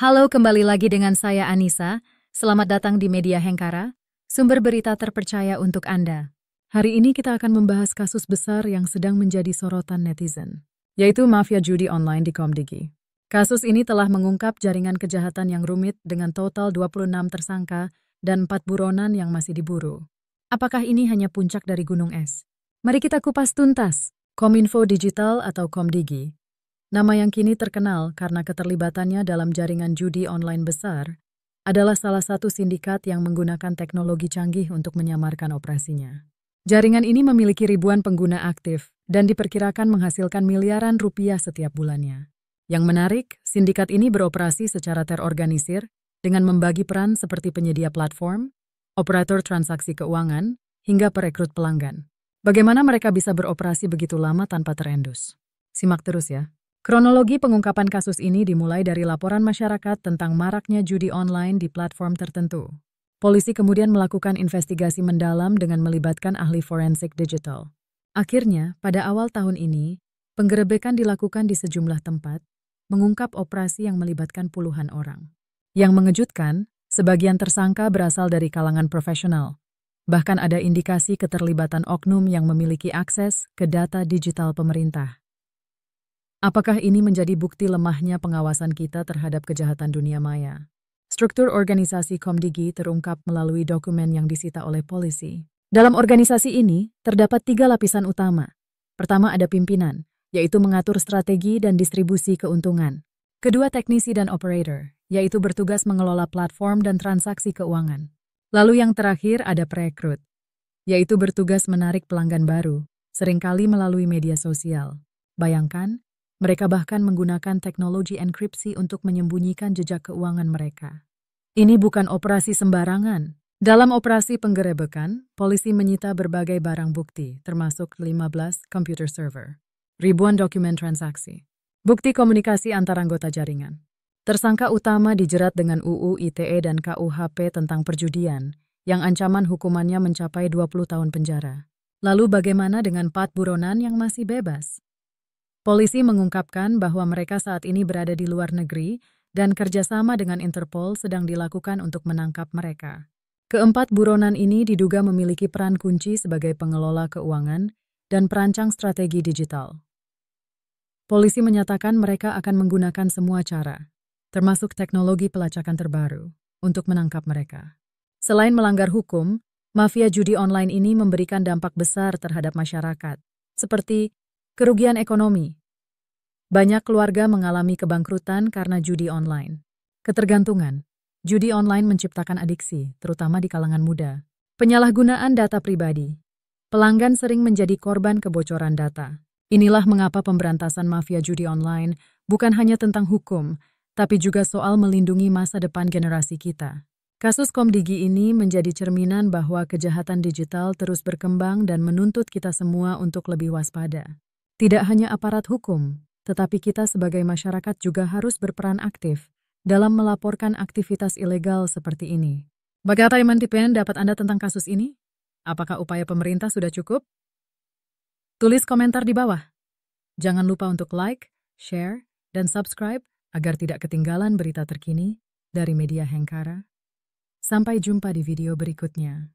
Halo, kembali lagi dengan saya Anissa. Selamat datang di Media Hengkara, sumber berita terpercaya untuk Anda. Hari ini kita akan membahas kasus besar yang sedang menjadi sorotan netizen, yaitu mafia judi online di Komdigi. Kasus ini telah mengungkap jaringan kejahatan yang rumit dengan total 26 tersangka dan 4 buronan yang masih diburu. Apakah ini hanya puncak dari gunung es? Mari kita kupas tuntas. Kominfo Digital atau Komdigi, nama yang kini terkenal karena keterlibatannya dalam jaringan judi online besar, adalah salah satu sindikat yang menggunakan teknologi canggih untuk menyamarkan operasinya. Jaringan ini memiliki ribuan pengguna aktif dan diperkirakan menghasilkan miliaran rupiah setiap bulannya. Yang menarik, sindikat ini beroperasi secara terorganisir dengan membagi peran seperti penyedia platform, operator transaksi keuangan, hingga perekrut pelanggan. Bagaimana mereka bisa beroperasi begitu lama tanpa terendus? Simak terus ya. Kronologi pengungkapan kasus ini dimulai dari laporan masyarakat tentang maraknya judi online di platform tertentu. Polisi kemudian melakukan investigasi mendalam dengan melibatkan ahli forensik digital. Akhirnya, pada awal tahun ini, penggerebekan dilakukan di sejumlah tempat, mengungkap operasi yang melibatkan puluhan orang. Yang mengejutkan, sebagian tersangka berasal dari kalangan profesional. Bahkan ada indikasi keterlibatan oknum yang memiliki akses ke data digital pemerintah. Apakah ini menjadi bukti lemahnya pengawasan kita terhadap kejahatan dunia maya? Struktur organisasi Komdigi terungkap melalui dokumen yang disita oleh polisi. Dalam organisasi ini, terdapat 3 lapisan utama. Pertama ada pimpinan, yaitu mengatur strategi dan distribusi keuntungan. Kedua teknisi dan operator, yaitu bertugas mengelola platform dan transaksi keuangan. Lalu yang terakhir ada perekrut, yaitu bertugas menarik pelanggan baru, seringkali melalui media sosial. Bayangkan, mereka bahkan menggunakan teknologi enkripsi untuk menyembunyikan jejak keuangan mereka. Ini bukan operasi sembarangan. Dalam operasi penggerebekan, polisi menyita berbagai barang bukti, termasuk 15 komputer server, ribuan dokumen transaksi, bukti komunikasi antar anggota jaringan. Tersangka utama dijerat dengan UU ITE dan KUHP tentang perjudian, yang ancaman hukumannya mencapai 20 tahun penjara. Lalu bagaimana dengan 4 buronan yang masih bebas? Polisi mengungkapkan bahwa mereka saat ini berada di luar negeri dan kerjasama dengan Interpol sedang dilakukan untuk menangkap mereka. Keempat buronan ini diduga memiliki peran kunci sebagai pengelola keuangan dan perancang strategi digital. Polisi menyatakan mereka akan menggunakan semua cara, termasuk teknologi pelacakan terbaru, untuk menangkap mereka. Selain melanggar hukum, mafia judi online ini memberikan dampak besar terhadap masyarakat, seperti kerugian ekonomi. Banyak keluarga mengalami kebangkrutan karena judi online. Ketergantungan. Judi online menciptakan adiksi, terutama di kalangan muda. Penyalahgunaan data pribadi. Pelanggan sering menjadi korban kebocoran data. Inilah mengapa pemberantasan mafia judi online bukan hanya tentang hukum, tapi juga soal melindungi masa depan generasi kita. Kasus Komdigi ini menjadi cerminan bahwa kejahatan digital terus berkembang dan menuntut kita semua untuk lebih waspada. Tidak hanya aparat hukum, tetapi kita sebagai masyarakat juga harus berperan aktif dalam melaporkan aktivitas ilegal seperti ini. Bagaimana tipen dapat Anda tentang kasus ini? Apakah upaya pemerintah sudah cukup? Tulis komentar di bawah. Jangan lupa untuk like, share, dan subscribe agar tidak ketinggalan berita terkini dari Media Hengkara. Sampai jumpa di video berikutnya.